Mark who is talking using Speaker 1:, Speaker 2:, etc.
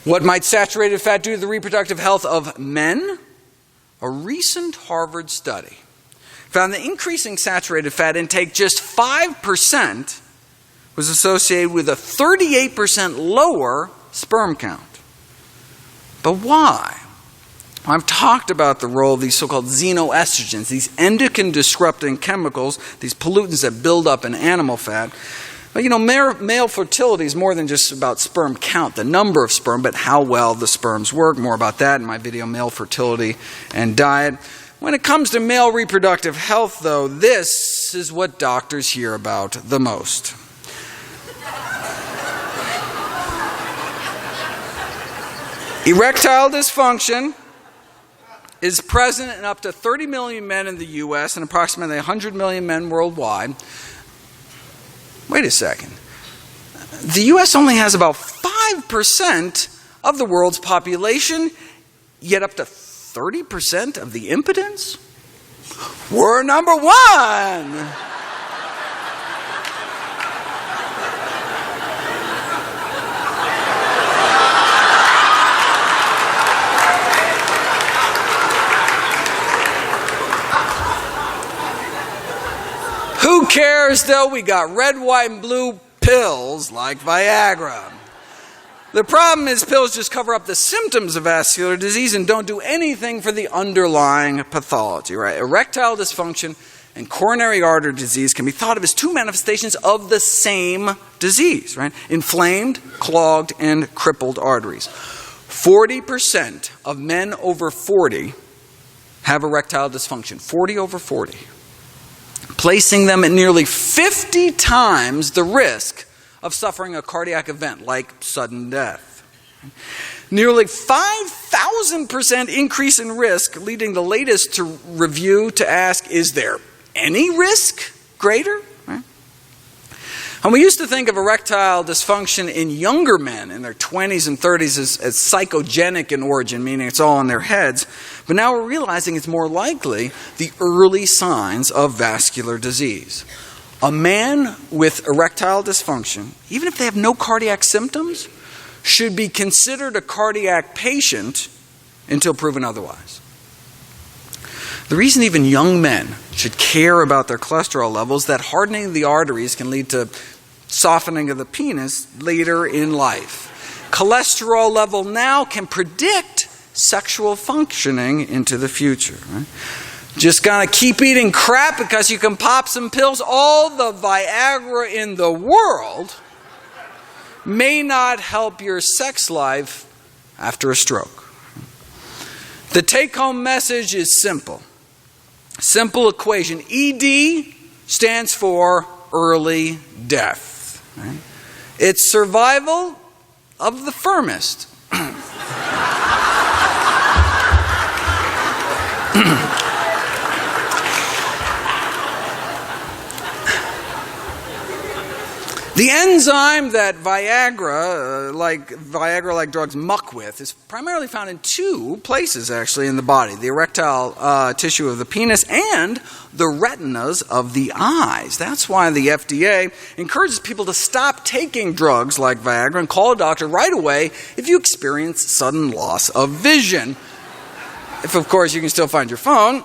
Speaker 1: What might saturated fat do to the reproductive health of men? A recent Harvard study found that increasing saturated fat intake just 5% was associated with a 38% lower sperm count. But why? I've talked about the role of these so-called xenoestrogens, these endocrine-disrupting chemicals, these pollutants that build up in animal fat. But male fertility is more than just about sperm count, the number of sperm, but how well the sperms work. More about that in my video, Male Fertility and Diet. When it comes to male reproductive health, though, this is what doctors hear about the most. Erectile dysfunction is present in up to 30 million men in the U.S. and approximately 100 million men worldwide. Wait a second. The U.S. only has about 5% of the world's population, yet up to 30% of the impotence? We're number one! Who cares though? We got red, white, and blue pills like Viagra. The problem is pills just cover up the symptoms of vascular disease and don't do anything for the underlying pathology, right? Erectile dysfunction and coronary artery disease can be thought of as two manifestations of the same disease, right? Inflamed, clogged, and crippled arteries. 40% of men over 40 have erectile dysfunction. 40 over 40. Placing them at nearly 50 times the risk of suffering a cardiac event like sudden death. Nearly 5,000% increase in risk, leading the latest to review to ask, is there any risk greater? And we used to think of erectile dysfunction in younger men in their 20s and 30s as psychogenic in origin, meaning it's all in their heads. But now we're realizing it's more likely the early signs of vascular disease. A man with erectile dysfunction, even if they have no cardiac symptoms, should be considered a cardiac patient until proven otherwise. The reason even young men should care about their cholesterol levels is that hardening the arteries can lead to softening of the penis later in life. Cholesterol level now can predict sexual functioning into the future. Right? Just gonna keep eating crap because you can pop some pills. All the Viagra in the world may not help your sex life after a stroke. The take-home message is simple. Simple equation. ED stands for early death. Right? It's survival of the firmest. The enzyme that Viagra-like drugs muck with is primarily found in two places, actually, in the body. The erectile tissue of the penis and the retinas of the eyes. That's why the FDA encourages people to stop taking drugs like Viagra and call a doctor right away if you experience sudden loss of vision. If, of course, you can still find your phone.